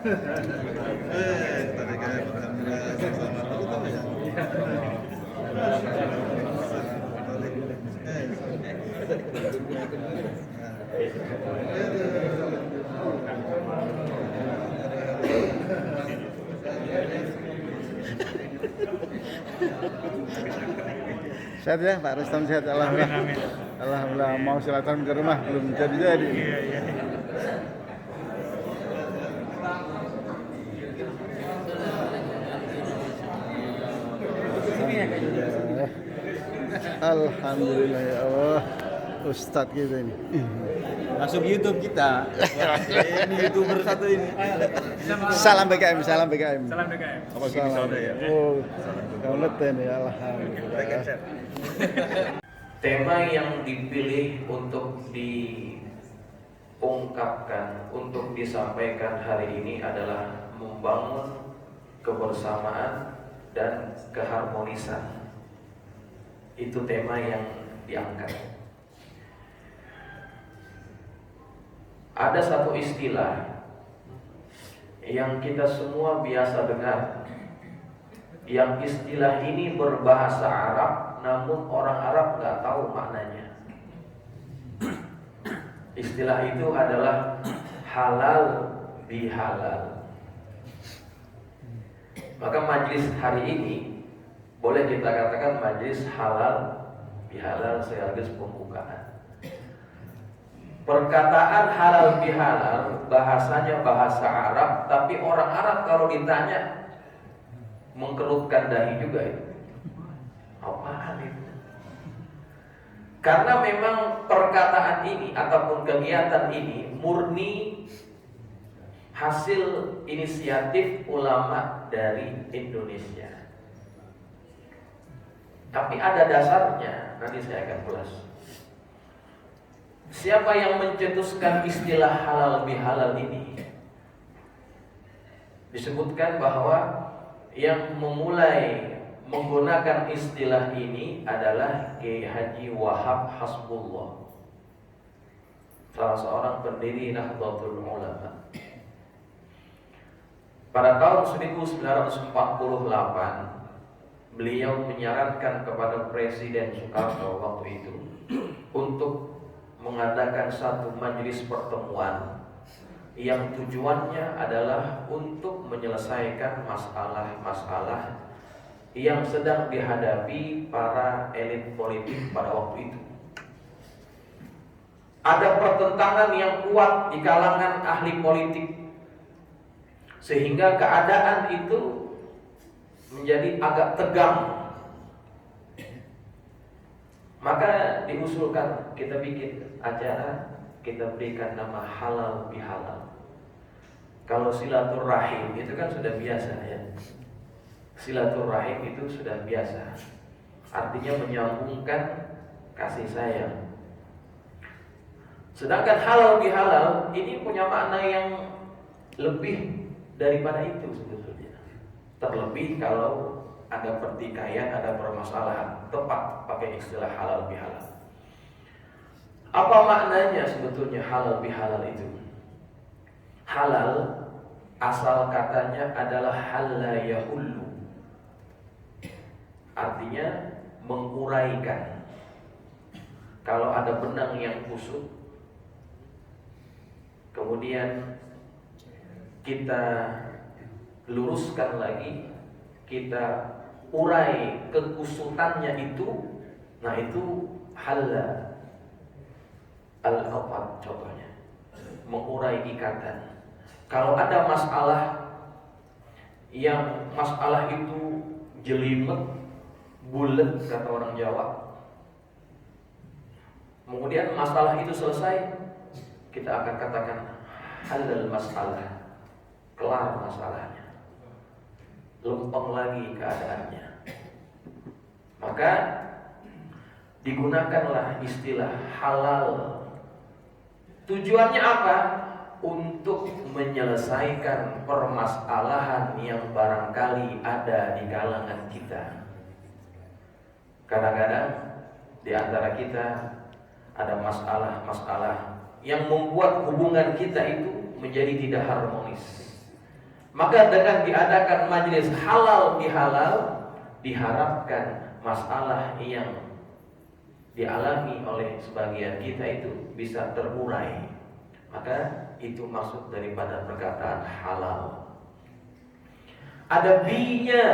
Tapi kayak sama Sehat ya Pak Rustam, sehat alhamdulillah. Amin. Alhamdulillah, mau silaturahmi ke rumah belum jadi. Iya. Alhamdulillah ya Allah, Ustadz kita ini. masuk YouTube kita. Ini YouTuber satu ini. Salam BKM, salam BKM. Salam DKM. Apa gini saudara ya? Oh, kauleten ya, alhamdulillah. Tema yang dipilih untuk diungkapkan, untuk disampaikan hari ini adalah membangun kebersamaan dan keharmonisan. Itu tema yang diangkat. Ada satu istilah yang kita semua biasa dengar, yang istilah ini berbahasa Arab, namun orang Arab nggak tahu maknanya. Istilah itu adalah halal bihalal. Maka majlis hari ini boleh kita katakan majlis halal bihalal sekaligus pembukaan. Perkataan halal bihalal bahasanya bahasa Arab, tapi orang Arab kalau ditanya mengkerutkan dahi juga itu. Apaan itu? Karena memang perkataan ini ataupun kegiatan ini murni hasil inisiatif ulama dari Indonesia. Tapi ada dasarnya, nanti saya akan ulas. Siapa yang mencetuskan istilah halal bihalal ini? Disebutkan bahwa yang memulai menggunakan istilah ini adalah Kiai Haji Wahab Hasbullah, salah seorang pendiri Nahdlatul Ulama. Pada tahun 1948 beliau menyarankan kepada Presiden Soekarno waktu itu untuk mengadakan satu majelis pertemuan yang tujuannya adalah untuk menyelesaikan masalah-masalah yang sedang dihadapi para elit politik pada waktu itu. Ada pertentangan yang kuat di kalangan ahli politik, sehingga keadaan itu menjadi agak tegang. Maka diusulkan kita bikin acara, kita berikan nama halal bihalal. Kalau silaturahim itu kan sudah biasa ya. Silaturahim itu sudah biasa, artinya menyambungkan kasih sayang. Sedangkan halal bihalal ini punya makna yang lebih daripada itu sebetulnya. Terlebih kalau ada pertikaian, ada permasalahan, tepat pakai istilah halal bihalal. Apa maknanya sebetulnya halal bihalal itu? Halal asal katanya adalah halla yahullu, artinya menguraikan. Kalau ada benang yang kusut, kemudian kita luruskan lagi, kita urai kekusutannya itu, nah itu halla al-aqad contohnya, mengurai ikatan. Kalau ada masalah yang masalah itu jelimet, bulet kata orang Jawa, kemudian masalah itu selesai, kita akan katakan halal masalah, kelar masalahnya, lempeng lagi keadaannya. Maka digunakanlah istilah halal. Tujuannya apa? Untuk menyelesaikan permasalahan yang barangkali ada di kalangan kita. Kadang-kadang di antara kita ada masalah-masalah yang membuat hubungan kita itu menjadi tidak harmonis. Maka dengan diadakan majelis halal bihalal, diharapkan masalah yang dialami oleh sebagian kita itu bisa terurai. Maka itu maksud daripada perkataan halal. Ada bi-nya,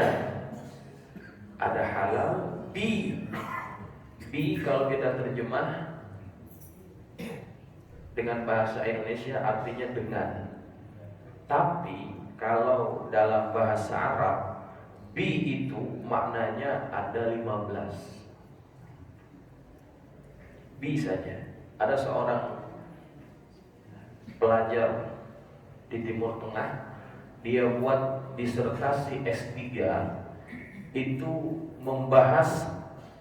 ada halal, bi. Bi kalau kita terjemah dengan bahasa Indonesia artinya dengan. Tapi kalau dalam bahasa Arab, bi itu maknanya ada 15. Bi saja. Ada seorang pelajar di Timur Tengah, dia buat disertasi S3 itu membahas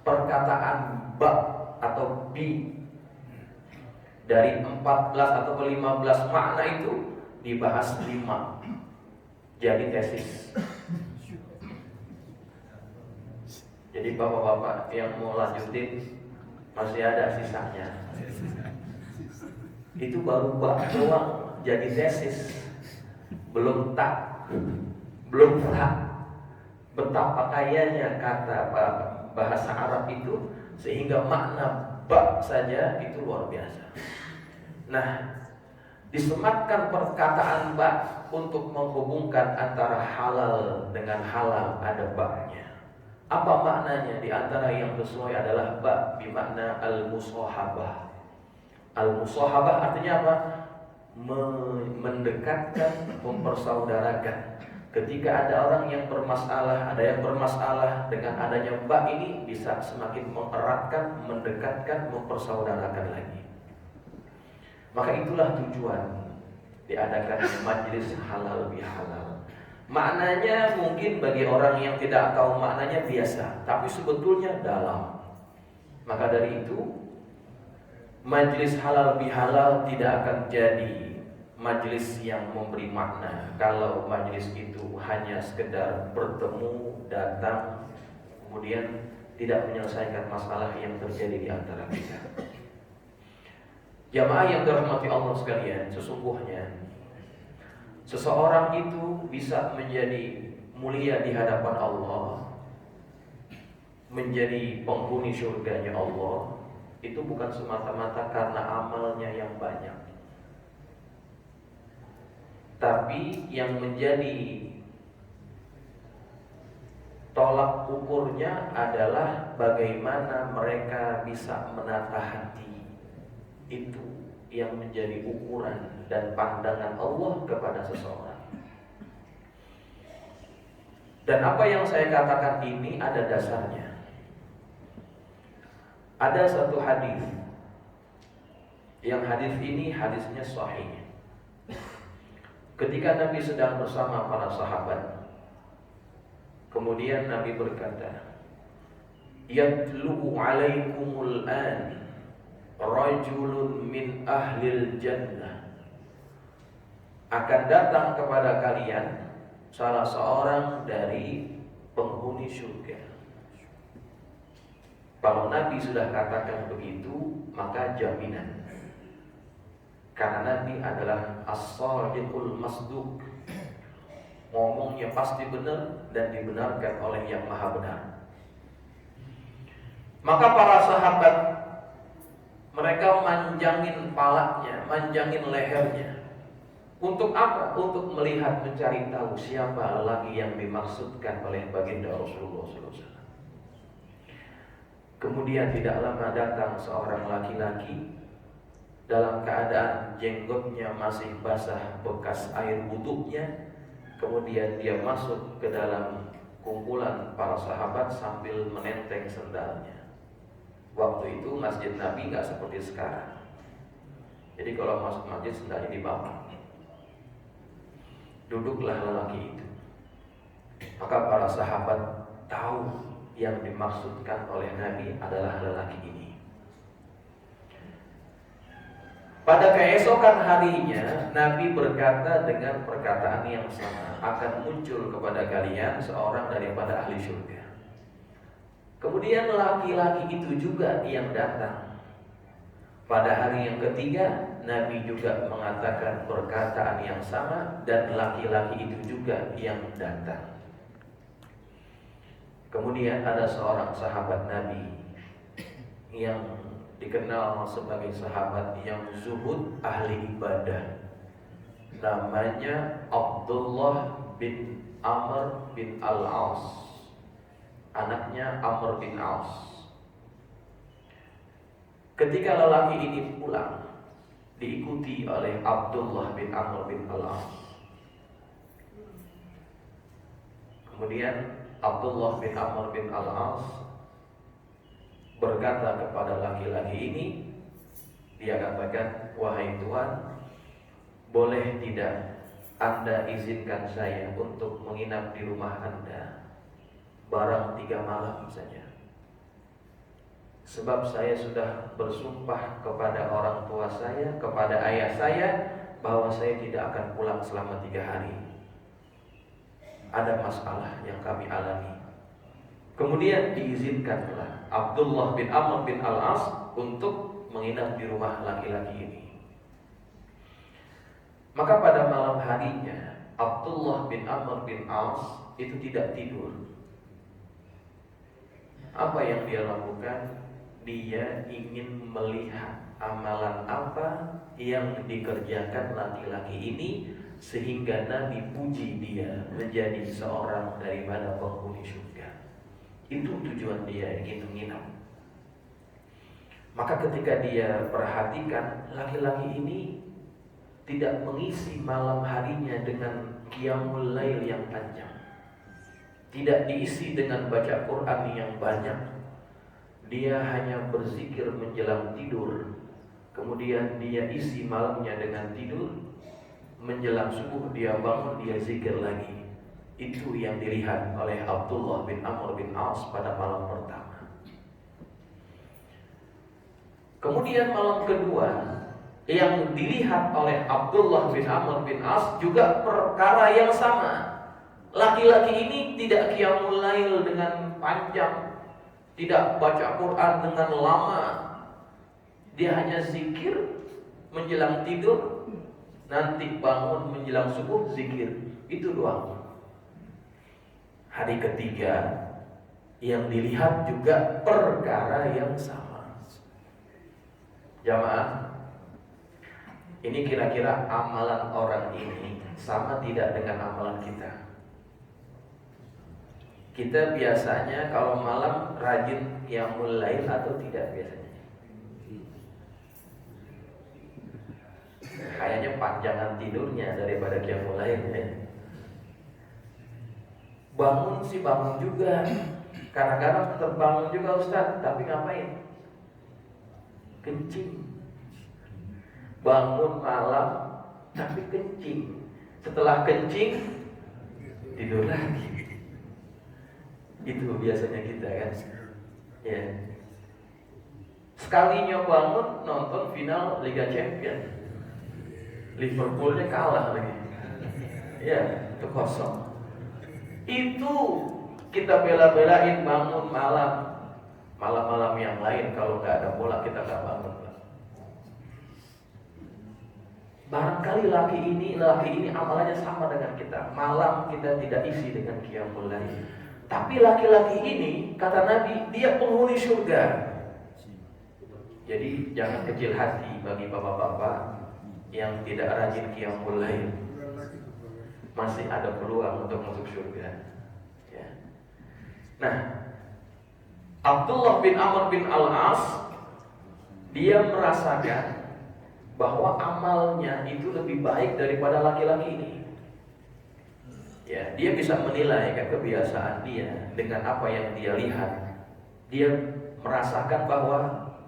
perkataan ba atau bi. Dari 14 atau 15 makna itu dibahas 5. Jadi tesis. Jadi bapak-bapak yang mau lanjutin masih ada sisanya. Itu baru bab doang jadi tesis. Belum tak, belum tak. Betapa kayanya kata bahasa Arab itu sehingga makna bab saja itu luar biasa. Nah, disematkan perkataan bab untuk menghubungkan antara halal dengan halal, ada babnya. Apa maknanya? Di antara yang sesuai adalah ba bermakna al-musahabah. Al-musahabah artinya apa? Mendekatkan, mempersaudarakan. Ketika ada orang yang bermasalah, ada yang bermasalah, dengan adanya ba ini bisa semakin mengeratkan, mendekatkan, mempersaudarakan lagi. Maka itulah tujuan diadakan majelis halal bihalal. Maknanya mungkin bagi orang yang tidak tahu maknanya biasa, tapi sebetulnya dalam. Maka dari itu majelis halal bihalal tidak akan jadi majelis yang memberi makna kalau majelis itu hanya sekedar bertemu, datang, kemudian tidak menyelesaikan masalah yang terjadi di antara kita. Jamaah yang dirahmati Allah sekalian, sesungguhnya seseorang itu bisa menjadi mulia di hadapan Allah, menjadi penghuni surganya Allah, itu bukan semata-mata karena amalnya yang banyak, tapi yang menjadi tolak ukurnya adalah bagaimana mereka bisa menata hati. Itu yang menjadi ukuran dan pandangan Allah kepada seseorang. Dan apa yang saya katakan ini ada dasarnya. Ada satu hadis, yang hadis ini hadisnya sahih. Ketika Nabi sedang bersama para sahabat, kemudian Nabi berkata, "Yatlu'u 'alaikumul an rajulun min ahlil jannah." Akan datang kepada kalian salah seorang dari penghuni surga. Kalau Nabi sudah katakan begitu, maka jaminan. Karena Nabi adalah as-sadiqul masduq. Ngomongnya pasti benar dan dibenarkan oleh yang maha benar. Maka para sahabat, mereka manjangin palanya, manjangin lehernya. Untuk apa? Untuk melihat, mencari tahu siapa lelaki yang dimaksudkan oleh baginda Rasulullah SAW. Kemudian tidak lama datang seorang laki-laki dalam keadaan jenggotnya masih basah bekas air wuduknya. Kemudian dia masuk ke dalam kumpulan para sahabat sambil menenteng sendalnya. Waktu itu masjid Nabi nggak seperti sekarang. Jadi kalau masuk masjid sendalnya di bawah. Duduklah lelaki itu. Maka para sahabat tahu yang dimaksudkan oleh Nabi adalah lelaki ini. Pada keesokan harinya Nabi berkata dengan perkataan yang sama, akan muncul kepada kalian seorang daripada ahli surga. Kemudian laki-laki itu juga yang datang. Pada hari yang ketiga Nabi juga mengatakan perkataan yang sama dan laki-laki itu juga yang datang. Kemudian ada seorang sahabat Nabi yang dikenal sebagai sahabat yang zuhud, ahli ibadah. Namanya Abdullah bin Amr bin Al-As, anaknya Amr bin As. Ketika lelaki ini pulang, diikuti oleh Abdullah bin Amr bin Al-As. Kemudian Abdullah bin Amr bin Al-As berkata kepada laki-laki ini, dia katakan, wahai Tuan, boleh tidak Anda izinkan saya untuk menginap di rumah Anda barang 3 malam saja. Sebab saya sudah bersumpah kepada orang tua saya, kepada ayah saya, bahwa saya tidak akan pulang selama 3 hari. Ada masalah yang kami alami. Kemudian diizinkanlah Abdullah bin Amr bin Al-As untuk menginap di rumah laki-laki ini. Maka pada malam harinya Abdullah bin Amr bin As itu tidak tidur. Apa yang dia lakukan? Dia ingin melihat amalan apa yang dikerjakan laki-laki ini sehingga Nabi puji dia menjadi seorang daripada penghuni surga. Itu tujuan dia ingin menginap. Maka ketika dia perhatikan laki-laki ini tidak mengisi malam harinya dengan qiyamul lail yang panjang, tidak diisi dengan baca Quran yang banyak. Dia hanya berzikir menjelang tidur. Kemudian dia isi malamnya dengan tidur. Menjelang subuh dia bangun, dia zikir lagi. Itu yang dilihat oleh Abdullah bin Amr bin As pada malam pertama. Kemudian malam kedua, yang dilihat oleh Abdullah bin Amr bin As juga perkara yang sama. Laki-laki ini tidak qiyamul lail dengan panjang, tidak baca Quran dengan lama. Dia hanya zikir menjelang tidur, nanti bangun menjelang subuh zikir. Itu doang. Hari ketiga yang dilihat juga perkara yang sama. Jamaah, ini kira-kira amalan orang ini sama tidak dengan amalan kita? Kita biasanya kalau malam rajin qiyamul lail atau tidak biasanya? Kayaknya panjangan tidurnya daripada qiyamul lail ya. Bangun sih bangun juga. Kadang-kadang terbangun juga Ustaz, tapi ngapain? Kencing. Bangun malam tapi kencing. Setelah kencing tidur lagi. Itu biasanya kita kan. Ya. Sekalinya bangun nonton final Liga Champions, Liverpoolnya kalah lagi. Ya, itu kosong. Itu kita bela-belain bangun malam. Malam-malam yang lain kalau nggak ada bola kita nggak bangun. Barangkali laki ini amalannya sama dengan kita. Malam kita tidak isi dengan qiyamul lail. Tapi laki-laki ini, kata Nabi, dia penghuni surga. Jadi jangan kecil hati bagi bapak-bapak yang tidak rajin qiyamul lail. Masih ada peluang untuk masuk surga. Ya. Nah, Abdullah bin Amr bin Al-As, dia merasakan bahwa amalnya itu lebih baik daripada laki-laki ini. Ya, dia bisa menilai kebiasaan dia dengan apa yang dia lihat. Dia merasakan bahwa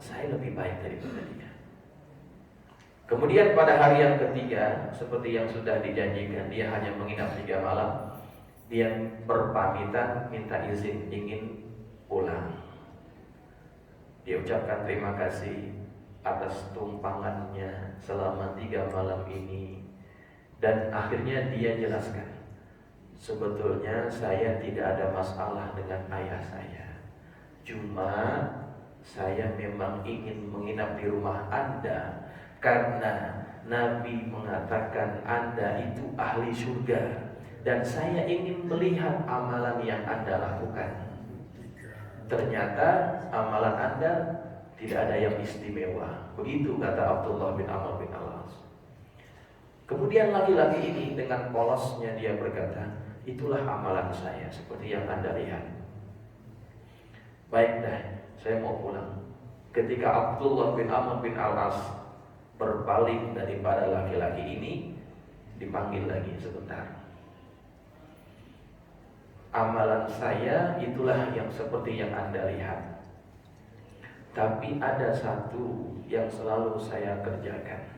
saya lebih baik daripada dia. Kemudian pada hari yang ketiga, seperti yang sudah dijanjikan, dia hanya menginap 3 malam. Dia berpamitan, minta izin ingin pulang. Dia ucapkan terima kasih atas tumpangannya selama 3 malam ini. Dan akhirnya dia jelaskan, sebetulnya saya tidak ada masalah dengan ayah saya. Cuma saya memang ingin menginap di rumah Anda Karena Nabi mengatakan Anda itu ahli surga, dan saya ingin melihat amalan yang Anda lakukan. Ternyata amalan Anda tidak ada yang istimewa. Begitu kata Abdullah bin Amr bin Al-As. Kemudian laki-laki ini dengan polosnya dia berkata, itulah amalan saya seperti yang Anda lihat. Baik dah, saya mau pulang. Ketika Abdullah bin Amr bin Al-As berpaling daripada laki-laki ini, dipanggil lagi sebentar. Amalan saya itulah yang seperti yang Anda lihat. Tapi ada satu yang selalu saya kerjakan.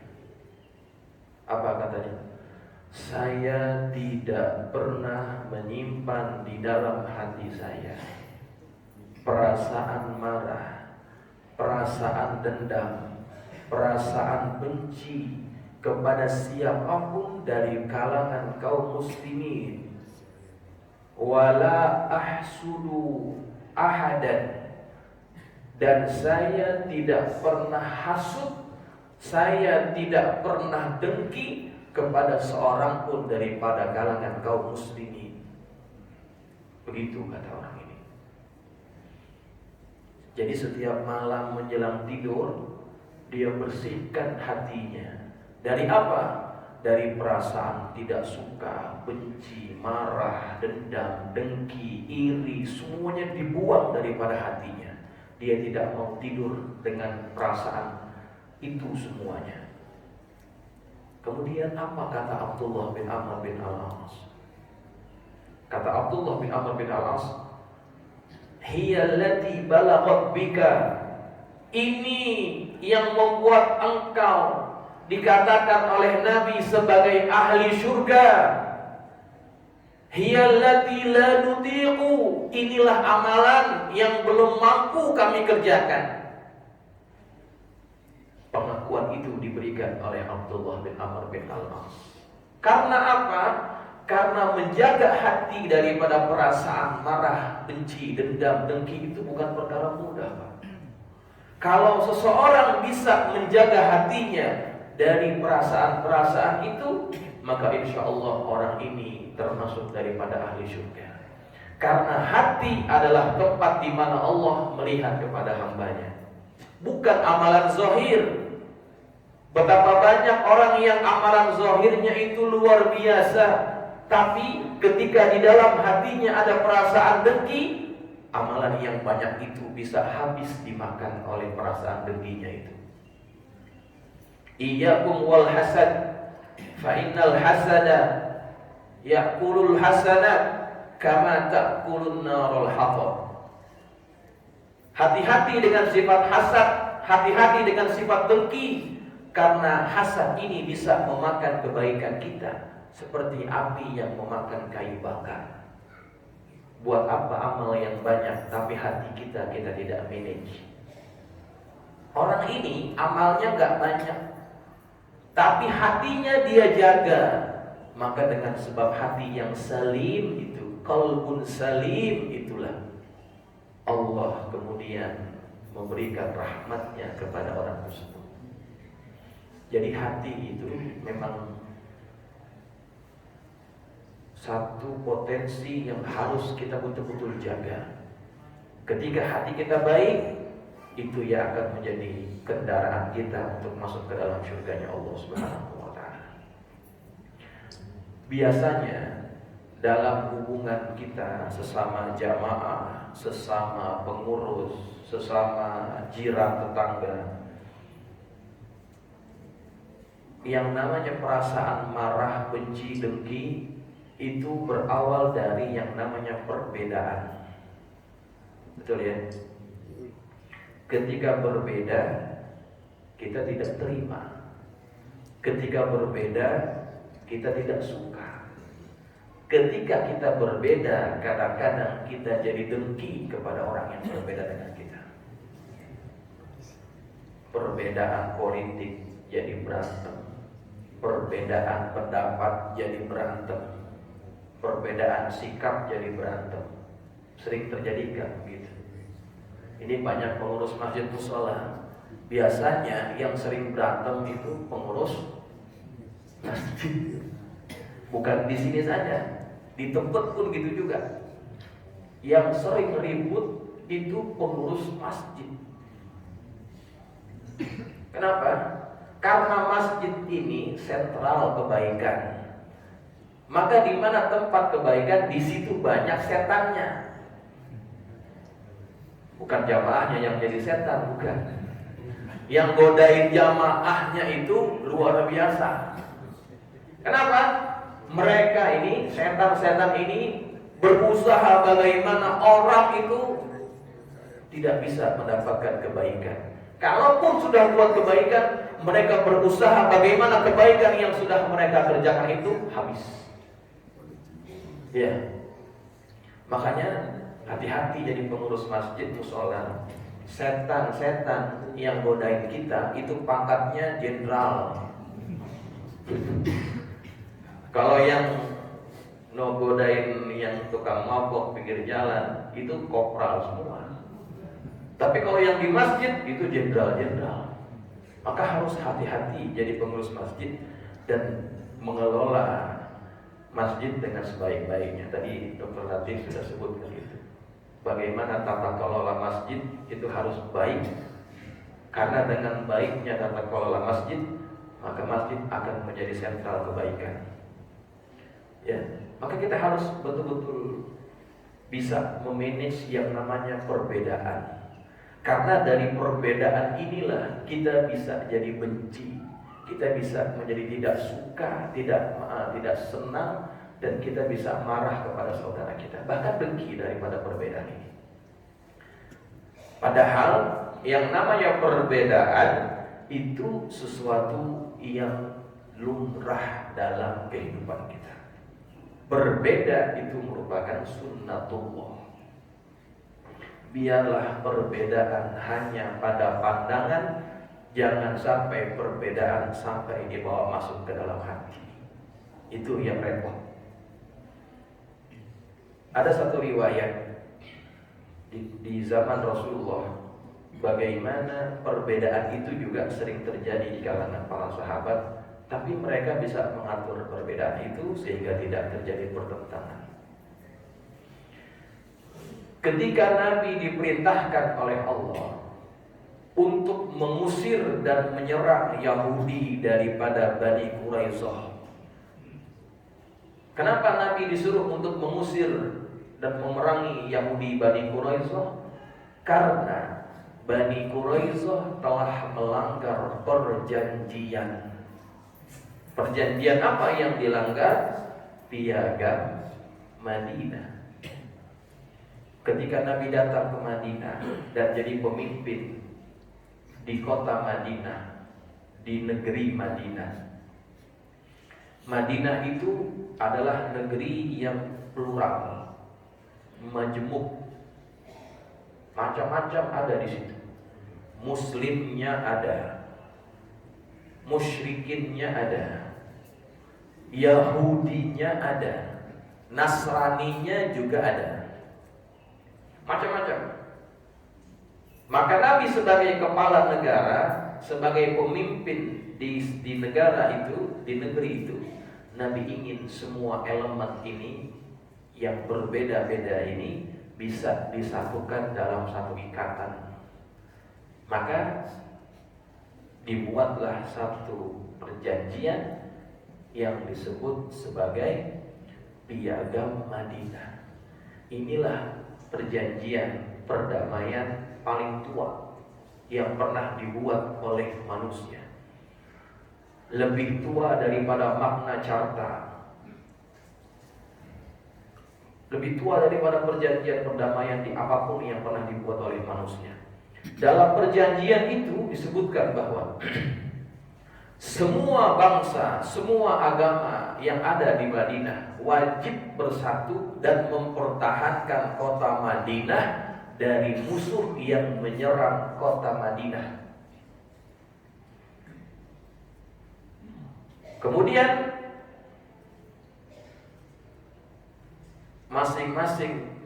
Apa katanya? Saya tidak pernah menyimpan di dalam hati saya perasaan marah, perasaan dendam, perasaan benci kepada siapapun dari kalangan kaum muslimin. Wala ahsudu ahadan, dan saya tidak pernah hasud, saya tidak pernah dengki kepada seorang pun daripada kalangan kaum muslimin. Begitu kata orang ini. Jadi setiap malam menjelang tidur, dia bersihkan hatinya. Dari apa? Dari perasaan tidak suka, benci, marah, dendam, dengki, iri, semuanya dibuang daripada hatinya. Dia tidak mau tidur dengan perasaan itu semuanya. Kemudian apa kata Abdullah bin Amr bin Al-As? Kata Abdullah bin Amr bin Al-As, hiya allati balaghat bika, ini yang membuat engkau dikatakan oleh Nabi sebagai ahli surga. Hiya allati la nutiqu, inilah amalan yang belum mampu kami kerjakan. Pengakuan itu diberikan oleh Abdullah bin Amr bin Al-As. Karena apa? Karena menjaga hati daripada perasaan marah, benci, dendam, dengki itu bukan perkara mudah, Pak. Kalau seseorang bisa menjaga hatinya dari perasaan-perasaan itu, maka insya Allah orang ini termasuk daripada ahli surga. Karena hati adalah tempat di mana Allah melihat kepada hambanya, bukan amalan zahir. Betapa banyak orang yang amalan zahirnya itu luar biasa, tapi ketika di dalam hatinya ada perasaan dengki, amalan yang banyak itu bisa habis dimakan oleh perasaan dengkinya itu. Iyyakum wal hasad, fa innal hasada ya'kulul hasanat kama ta'kulun narul hatab. Hati-hati dengan sifat hasad, hati-hati dengan sifat dengki, karena hasad ini bisa memakan kebaikan kita seperti api yang memakan kayu bakar. Buat apa amal yang banyak tapi hati kita tidak manage? Orang ini amalnya gak banyak, tapi hatinya dia jaga. Maka dengan sebab hati yang salim itu, qalbun salim itulah, Allah kemudian memberikan rahmatnya kepada orang tersebut. Jadi hati itu memang satu potensi yang harus kita betul-betul jaga. Ketika hati kita baik, itu yang akan menjadi kendaraan kita untuk masuk ke dalam surganya Allah Subhanahu wa ta'ala. Biasanya dalam hubungan kita sesama jamaah, sesama pengurus, sesama jiran tetangga, yang namanya perasaan marah, benci, dengki itu berawal dari yang namanya perbedaan. Betul ya? Ketika berbeda, kita tidak terima. Ketika berbeda, kita tidak suka. Ketika kita berbeda, kadang-kadang kita jadi dengki kepada orang yang berbeda dengan kita. Perbedaan politik jadi berantem, perbedaan pendapat jadi berantem, perbedaan sikap jadi berantem. Sering terjadi kan begitu. Ini banyak pengurus masjid mushola Biasanya yang sering berantem itu pengurus masjid. Bukan di sini saja, di tempat pun gitu juga. Yang sering ribut itu pengurus masjid. Kenapa? Karena masjid ini sentral kebaikan. Maka di mana tempat kebaikan, di situ banyak setannya. Bukan jamaahnya yang jadi setan, bukan. Yang godain jamaahnya itu luar biasa. Kenapa? Mereka ini, setan-setan ini berusaha bagaimana orang itu tidak bisa mendapatkan kebaikan. Kalaupun sudah buat kebaikan, mereka berusaha bagaimana kebaikan yang sudah mereka kerjakan itu habis. Ya, makanya hati-hati jadi pengurus masjid musola. Setan-setan yang godain kita itu pangkatnya jenderal. Kalau yang godain yang tukang mabok pinggir jalan itu kopral semua. Tapi kalau yang di masjid itu jenderal-jenderal. Maka harus hati-hati jadi pengurus masjid dan mengelola masjid dengan sebaik-baiknya. Tadi Dr. Latif sudah sebutkan itu. Bagaimana tata kelola masjid itu harus baik. Karena dengan baiknya tata kelola masjid, maka masjid akan menjadi sentral kebaikan. Ya, maka kita harus betul-betul bisa memanage yang namanya perbedaan. Karena dari perbedaan inilah kita bisa jadi benci. Kita bisa menjadi tidak suka, tidak senang, dan kita bisa marah kepada saudara kita, bahkan dengki daripada perbedaan ini. Padahal yang namanya perbedaan itu sesuatu yang lumrah dalam kehidupan kita. Berbeda itu merupakan sunnatullah. Biarlah perbedaan hanya pada pandangan. Jangan sampai perbedaan sampai dibawa masuk ke dalam hati. Itu yang repot. Ada satu riwayat di zaman Rasulullah, bagaimana perbedaan itu juga sering terjadi di kalangan para sahabat, tapi mereka bisa mengatur perbedaan itu sehingga tidak terjadi pertentangan. Ketika Nabi diperintahkan oleh Allah untuk mengusir dan menyerang Yahudi daripada Bani Quraisyah. Kenapa Nabi disuruh untuk mengusir dan memerangi Yahudi Bani Quraisyah? Karena Bani Quraisyah telah melanggar perjanjian. Perjanjian apa yang dilanggar? Piagam Madinah. Ketika Nabi datang ke Madinah dan jadi pemimpin di kota Madinah, di negeri Madinah. Madinah itu adalah negeri yang plural, majemuk, macam-macam ada di situ. Muslimnya ada, musyrikinnya ada, Yahudinya ada, Nasraninya juga ada, macam-macam. Maka Nabi sebagai kepala negara, sebagai pemimpin di negara itu, di negeri itu, Nabi ingin semua elemen ini yang berbeda-beda ini bisa disatukan dalam satu ikatan. Maka dibuatlah satu perjanjian yang disebut sebagai Piagam Madinah. Inilah perjanjian perdamaian paling tua yang pernah dibuat oleh manusia. Lebih tua daripada Magna Carta, lebih tua daripada perjanjian perdamaian di apapun yang pernah dibuat oleh manusia. Dalam perjanjian itu disebutkan bahwa semua bangsa, semua agama yang ada di Madinah wajib bersatu dan mempertahankan kota Madinah dari musuh yang menyerang kota Madinah. Kemudian masing-masing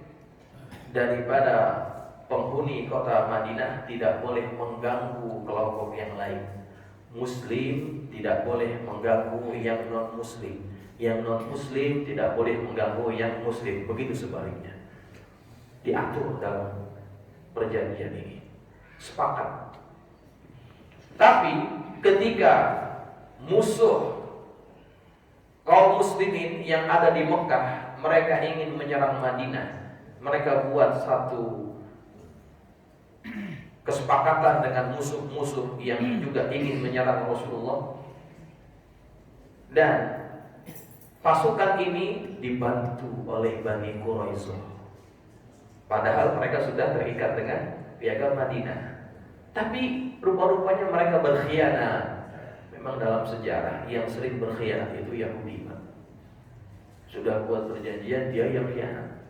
daripada penghuni kota Madinah tidak boleh mengganggu kelompok yang lain. Muslim tidak boleh mengganggu yang non-muslim. Yang non-muslim tidak boleh mengganggu yang muslim. Begitu sebaliknya. Diatur dalam perjanjian ini. Sepakat. Tapi ketika musuh kaum muslimin yang ada di Mekah, mereka ingin menyerang Madinah, mereka buat satu kesepakatan dengan musuh-musuh yang juga ingin menyerang Rasulullah. Dan pasukan ini dibantu oleh Bani Quraisyah. Padahal mereka sudah terikat dengan piagam Madinah. Tapi rupa-rupanya mereka berkhianat. Memang dalam sejarah yang sering berkhianat itu Yahudi. Sudah buat perjanjian, dia yang khianat.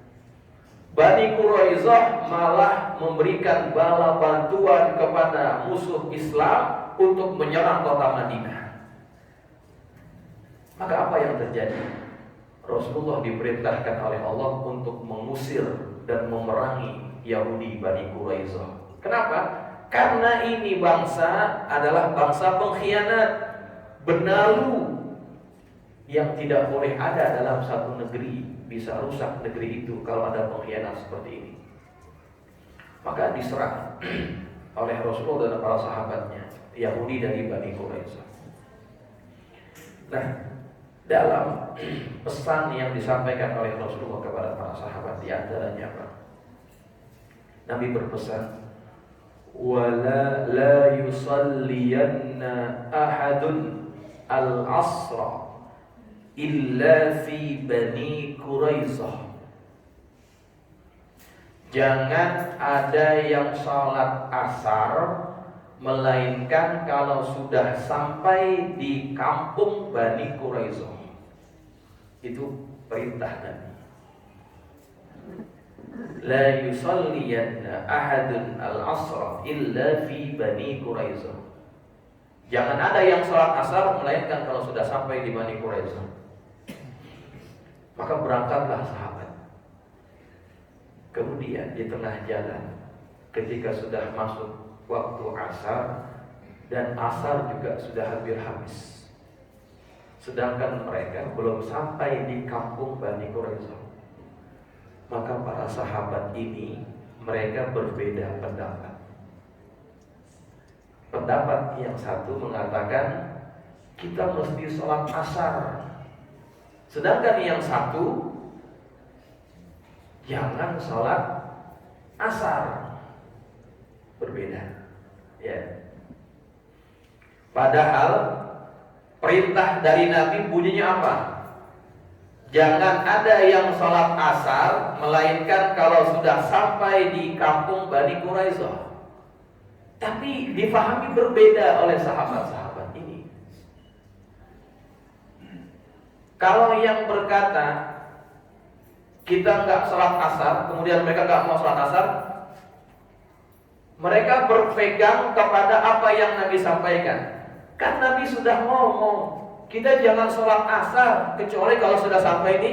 Bani Quraisyah malah memberikan bala bantuan kepada musuh Islam untuk menyerang kota Madinah. Maka apa yang terjadi? Rasulullah diperintahkan oleh Allah untuk mengusir dan memerangi Yahudi Bani Quraisyah. Kenapa? Karena ini bangsa adalah bangsa pengkhianat, benalu yang tidak boleh ada dalam satu negeri. Bisa rusak negeri itu kalau ada pengkhianat seperti ini. Maka diserang oleh Rasulullah dan para sahabatnya, Yahudi dari Bani Quraisyah. Nah, dalam pesan yang disampaikan oleh Rasulullah kepada para sahabat, di antaranya apa? Nabi berpesan, wala la yusalliyanna ahadun al-asra illa fi Bani Quraisyah. Jangan ada yang sholat asar melainkan kalau sudah sampai di kampung Bani Quraisyah. Itu perintah Nabi. La yusalliyanna ahadun al-asra illa fi Bani Quraisyah. Jangan ada yang sholat asar melainkan kalau sudah sampai di Bani Quraisyah. Maka berangkatlah sahabat. Kemudian di tengah jalan, ketika sudah masuk waktu asar, dan asar juga sudah hampir habis, sedangkan mereka belum sampai di kampung Bani Quraisyah, maka para sahabat ini mereka berbeda pendapat. Pendapat yang satu mengatakan kita mesti sholat asar, sedangkan yang satu jangan sholat asar. Berbeda, ya. Padahal perintah dari Nabi bunyinya apa? Jangan ada yang sholat asar melainkan kalau sudah sampai di kampung Bani Quraisyah. Tapi difahami berbeda oleh sahabat-sahabat ini. Kalau yang berkata kita nggak sholat asar, kemudian mereka nggak mau sholat asar, mereka berpegang kepada apa yang Nabi sampaikan. Kan Nabi sudah ngomong, kita jangan sholat asar kecuali kalau sudah sampai di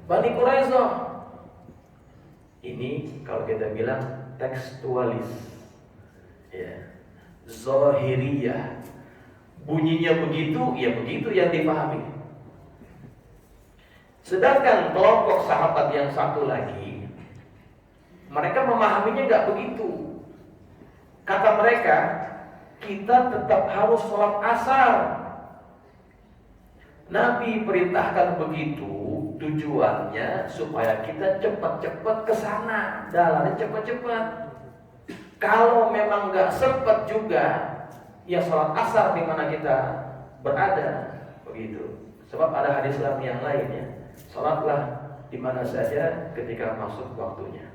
Bani Quraisyah. Ini kalau kita bilang tekstualis, ya, zahiriyah. Bunyinya begitu, ya begitu yang dipahami. Sedangkan kelompok sahabat yang satu lagi, mereka memahaminya nggak begitu. Kata mereka, kita tetap harus sholat asar. Nabi perintahkan begitu, tujuannya supaya kita cepat-cepat ke sana, jalannya cepat-cepat. Kalau memang nggak sempat juga, ya sholat asar di mana kita berada, begitu. Sebab ada hadis yang lainnya. Sholatlah di mana saja ketika masuk waktunya.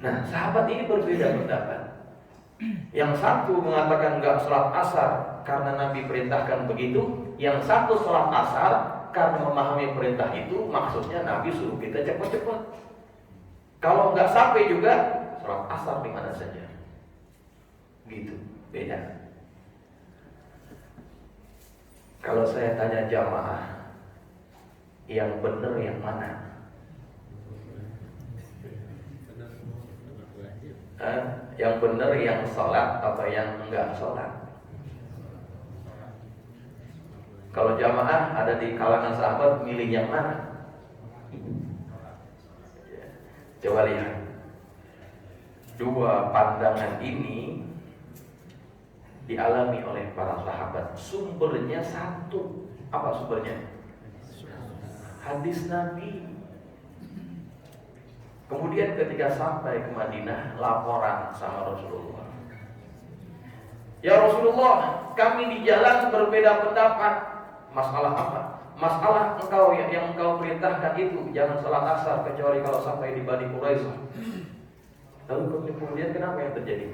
Nah, sahabat ini berbeda pendapat. Yang satu mengatakan enggak sholat asar karena Nabi perintahkan begitu. Yang satu sholat asar karena memahami perintah itu, maksudnya Nabi suruh kita cepat-cepat. Kalau enggak sampai juga, sholat asar di mana saja. Gitu, beda. Kalau saya tanya jamaah, yang benar yang mana? Yang benar yang sholat atau yang enggak sholat? Kalau jamaah ada di kalangan sahabat, milih yang mana? Coba lihat. Dua pandangan ini dialami oleh para sahabat. Sumbernya satu. Apa sumbernya? Hadis Nabi. Kemudian ketika sampai ke Madinah, laporan sama Rasulullah. Ya Rasulullah, kami di jalan berbeda pendapat. Masalah apa? Masalah engkau yang engkau perintahkan itu jangan salat asar kecuali kalau sampai di Bani Quraisyah. Lalu kemudian kenapa yang terjadi?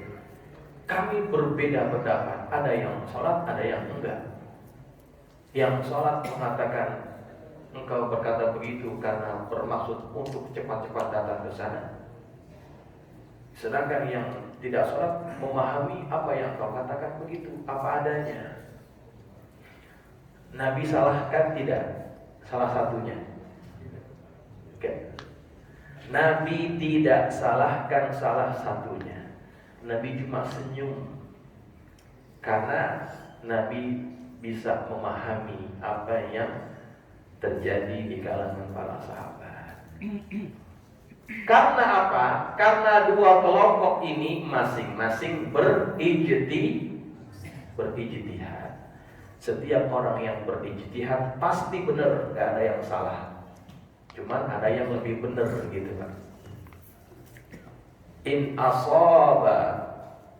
Kami berbeda pendapat. Ada yang salat, ada yang enggak. Yang salat mengatakan engkau berkata begitu karena bermaksud untuk cepat-cepat datang ke sana. Sedangkan yang tidak sholat memahami apa yang kau katakan begitu, apa adanya. Nabi salahkan tidak? Salah satunya. Oke. Nabi tidak salahkan salah satunya. Nabi cuma senyum karena Nabi bisa memahami apa yang terjadi di kalangan para sahabat. Karena apa? Karena dua kelompok ini masing-masing berijtihad. Setiap orang yang berijtihad pasti benar, gak ada yang salah. Cuman ada yang lebih benar gitu Pak. In asaba,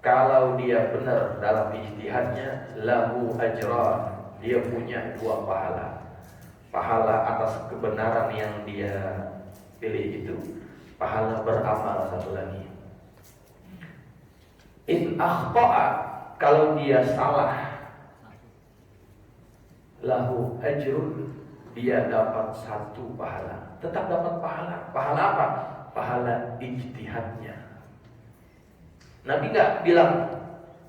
kalau dia benar dalam ijtihadnya, lahu ajran, dia punya dua pahala. Pahala atas kebenaran yang dia pilih itu, pahala beramal satu lagi. In akhta'a, kalau dia salah, lahu ajrun, dia dapat satu pahala. Tetap dapat pahala. Pahala apa? Pahala ijtihadnya. Nabi gak bilang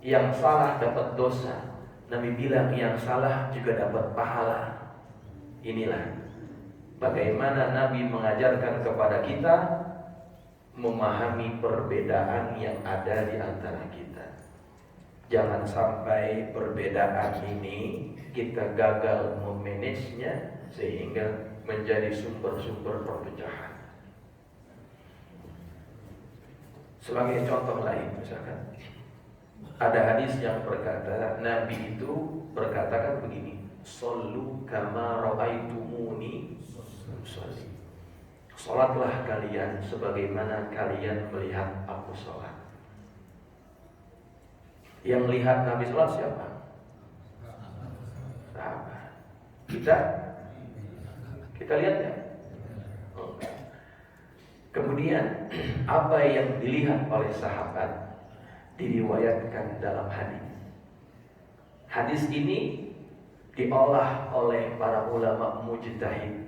yang salah dapat dosa. Nabi bilang yang salah juga dapat pahala. Inilah bagaimana Nabi mengajarkan kepada kita memahami perbedaan yang ada di antara kita. Jangan sampai perbedaan ini kita gagal memanagenya sehingga menjadi sumber-sumber perpecahan. Sebagai contoh lain, misalkan ada hadis yang berkata, Nabi itu berkatakan begini, "Shollu kama ra'aitumuni usolli." Salatlah kalian sebagaimana kalian melihat aku salat. Yang lihat Nabi salat siapa? Sahabat. Kita lihat ya. Kemudian apa yang dilihat oleh sahabat diriwayatkan dalam hadis. Hadis ini diolah oleh para ulama mujtahid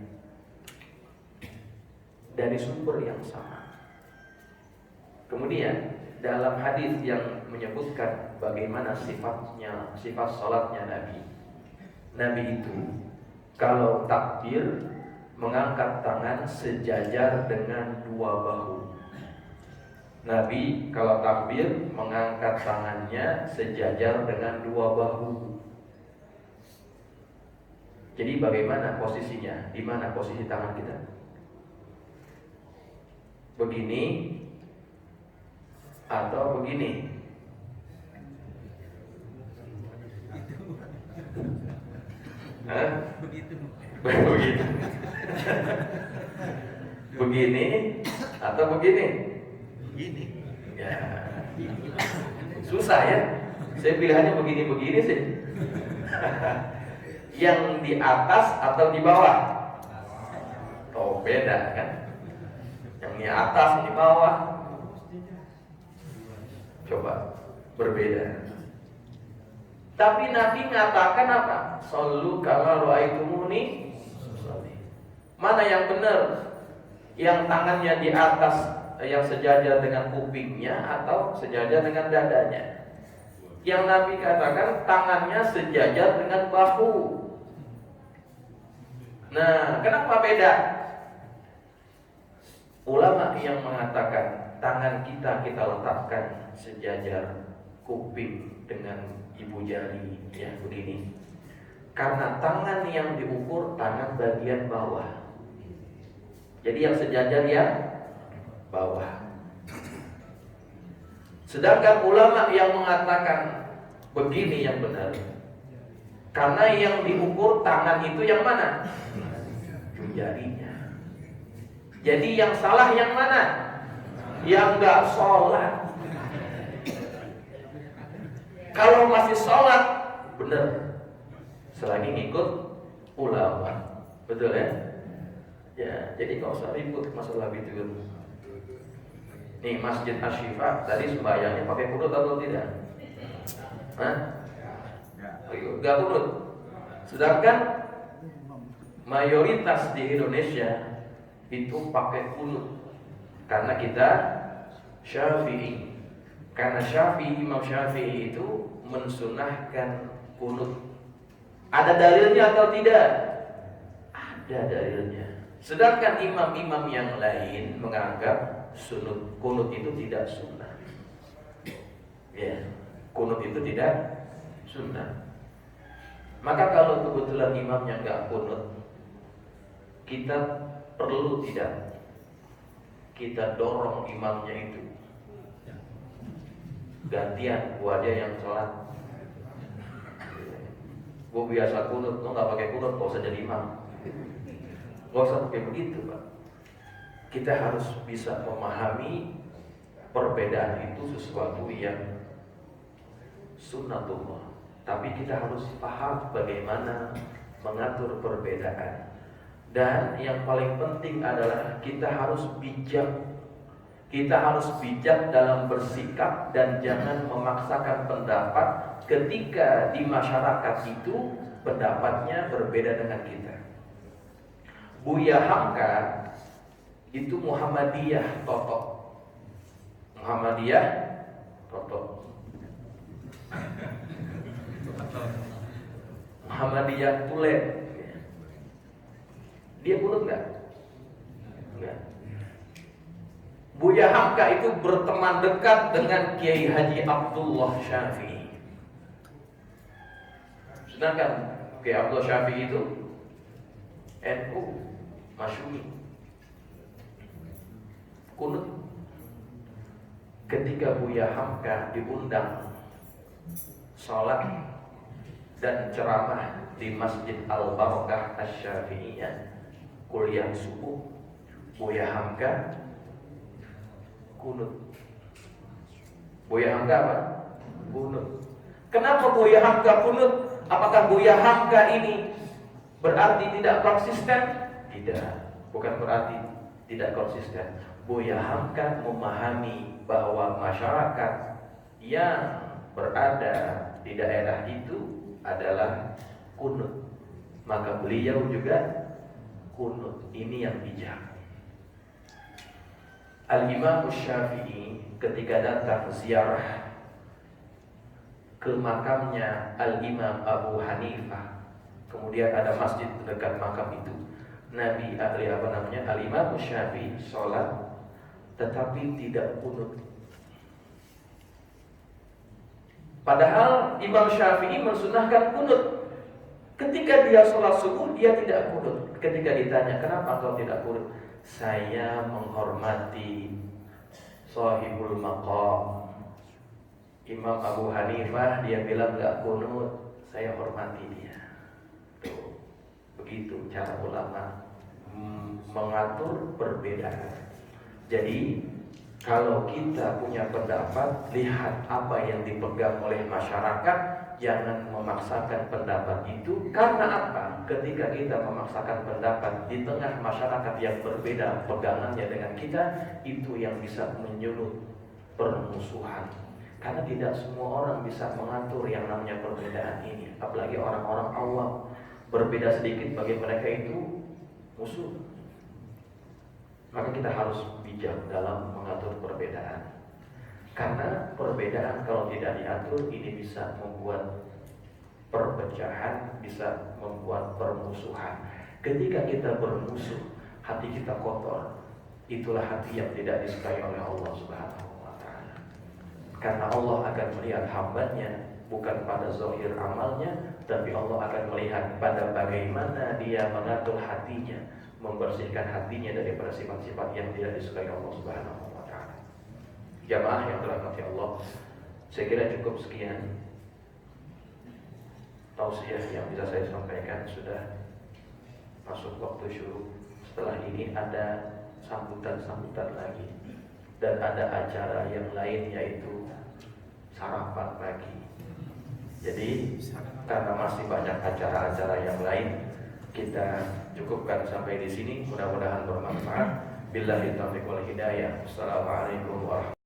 dari sumber yang sama. Kemudian dalam hadis yang menyebutkan bagaimana sifat salatnya Nabi itu kalau takbir mengangkat tangan sejajar dengan dua bahu. Nabi kalau takbir mengangkat tangannya sejajar dengan dua bahu. Jadi bagaimana posisinya? Di mana posisi tangan kita? Begini atau begini? Begitu. Begini atau begini? Begini. Ya. Susah ya. Saya pilihannya begini-begini sih. Yang di atas atau di bawah? Oh, beda kan? Yang di atas, di bawah. Coba berbeda. Tapi Nabi mengatakan apa? Shollu kama ra'aitumuni usolli. Mana yang benar? Yang tangannya di atas, yang sejajar dengan kupingnya atau sejajar dengan dadanya? Yang Nabi katakan tangannya sejajar dengan bahu. Nah, kenapa beda? Ulama yang mengatakan tangan kita letakkan sejajar kuping dengan ibu jari, ya begini. Karena tangan yang diukur tangan bagian bawah. Jadi yang sejajar ya bawah. Sedangkan ulama yang mengatakan begini yang benar. Karena yang diukur tangan itu yang mana? Jarinya. Jadi yang salah yang mana? Yang enggak sholat. Kalau masih sholat, benar. Selagi ngikut ulama, betul ya? Ya, jadi nggak usah ribut masalah itu. Nih Masjid Asy-Syifa tadi sembahyangnya pakai kunut atau tidak? Hah? Nggak kunut. Sedangkan mayoritas di Indonesia itu pakai kunut karena kita Syafi'i. Karena Imam Syafi'i itu mensunahkan kunut. Ada dalilnya atau tidak? Ada dalilnya. Sedangkan imam-imam yang lain menganggap kunut itu tidak sunnah. Ya, kunut itu tidak sunnah. Maka kalau kebetulan imamnya nggak kunut, kita perlu tidak kita dorong imamnya itu gantian, gua aja yang sholat. Gua biasa kunut, lo nggak pakai kunut, gak usah jadi imam. Gak usah pakai begitu, Pak. Kita harus bisa memahami perbedaan itu sesuatu yang sunnatullah. Tapi kita harus paham bagaimana mengatur perbedaan. Dan yang paling penting adalah kita harus bijak. Kita harus bijak dalam bersikap dan jangan memaksakan pendapat ketika di masyarakat itu pendapatnya berbeda dengan kita. Buya Hamka itu Muhammadiyah totok. Muhammadiyah totok. Muhammadiyah tulen. Dia kunut enggak? Enggak. Buya Hamka itu berteman dekat dengan Kiai Haji Abdullah Syafi'i. Sedangkan Kiai Abdullah Syafi'i itu NU Masyumi. Kunut. Ketika Buya Hamka diundang sholat dan ceramah di Masjid Al-Barakah Asy-Syafi'iyah kuliah subuh, Buya Hamka kunut. Buya Hamka apa? Kunut. Kenapa Buya Hamka kunut? Apakah Buya Hamka ini berarti tidak konsisten? Tidak, bukan berarti tidak konsisten. Buya Hamka memahami bahwa masyarakat yang berada di daerah itu adalah kunut. Maka beliau juga kunut. Ini yang bijak. Al-Imam Syafi'i ketika datang ziarah ke makamnya Al-Imam Abu Hanifah, kemudian ada masjid dekat makam itu. Al-Imam Syafi'i sholat tetapi tidak kunut. Padahal Imam Syafi'i mensunahkan kunut. Ketika dia sholat subuh dia tidak kunut. Ketika ditanya kenapa kau tidak kunut? Saya menghormati sahibul maqam Imam Abu Hanifah, dia bilang gak kunut, saya hormati dia. Tuh, begitu cara ulama mengatur perbedaan. Jadi kalau kita punya pendapat, lihat apa yang dipegang oleh masyarakat. Jangan memaksakan pendapat itu. Karena apa? Ketika kita memaksakan pendapat di tengah masyarakat yang berbeda pegangannya dengan kita, itu yang bisa menyulut permusuhan. Karena tidak semua orang bisa mengatur yang namanya perbedaan ini. Apalagi orang-orang awam. Berbeda sedikit bagi mereka itu musuh. Maka kita harus bijak dalam mengatur perbedaan. Karena perbedaan kalau tidak diatur ini bisa membuat perpecahan, bisa membuat permusuhan. Ketika kita bermusuh, hati kita kotor. itulah hati yang tidak disukai oleh Allah Subhanahu wa taala. Karena Allah akan melihat hambanya bukan pada zahir amalnya, tapi Allah akan melihat pada bagaimana dia mengatur hatinya, membersihkan hatinya daripada sifat-sifat yang tidak disukai Allah Subhanahu wa taala. Jamaah yang dirahmati Allah, saya kira cukup sekian tausiah yang bisa saya sampaikan. Sudah masuk waktu syuruk. Setelah ini ada sambutan-sambutan lagi, dan ada acara yang lain yaitu sarapan pagi. Jadi karena masih banyak acara-acara yang lain, kita cukupkan sampai di sini. Mudah-mudahan bermanfaat. Billahi taufiq wal hidayah. Assalamualaikum warahmatullahi wabarakatuh.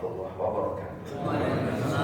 warahmatullahi wabarakatuh.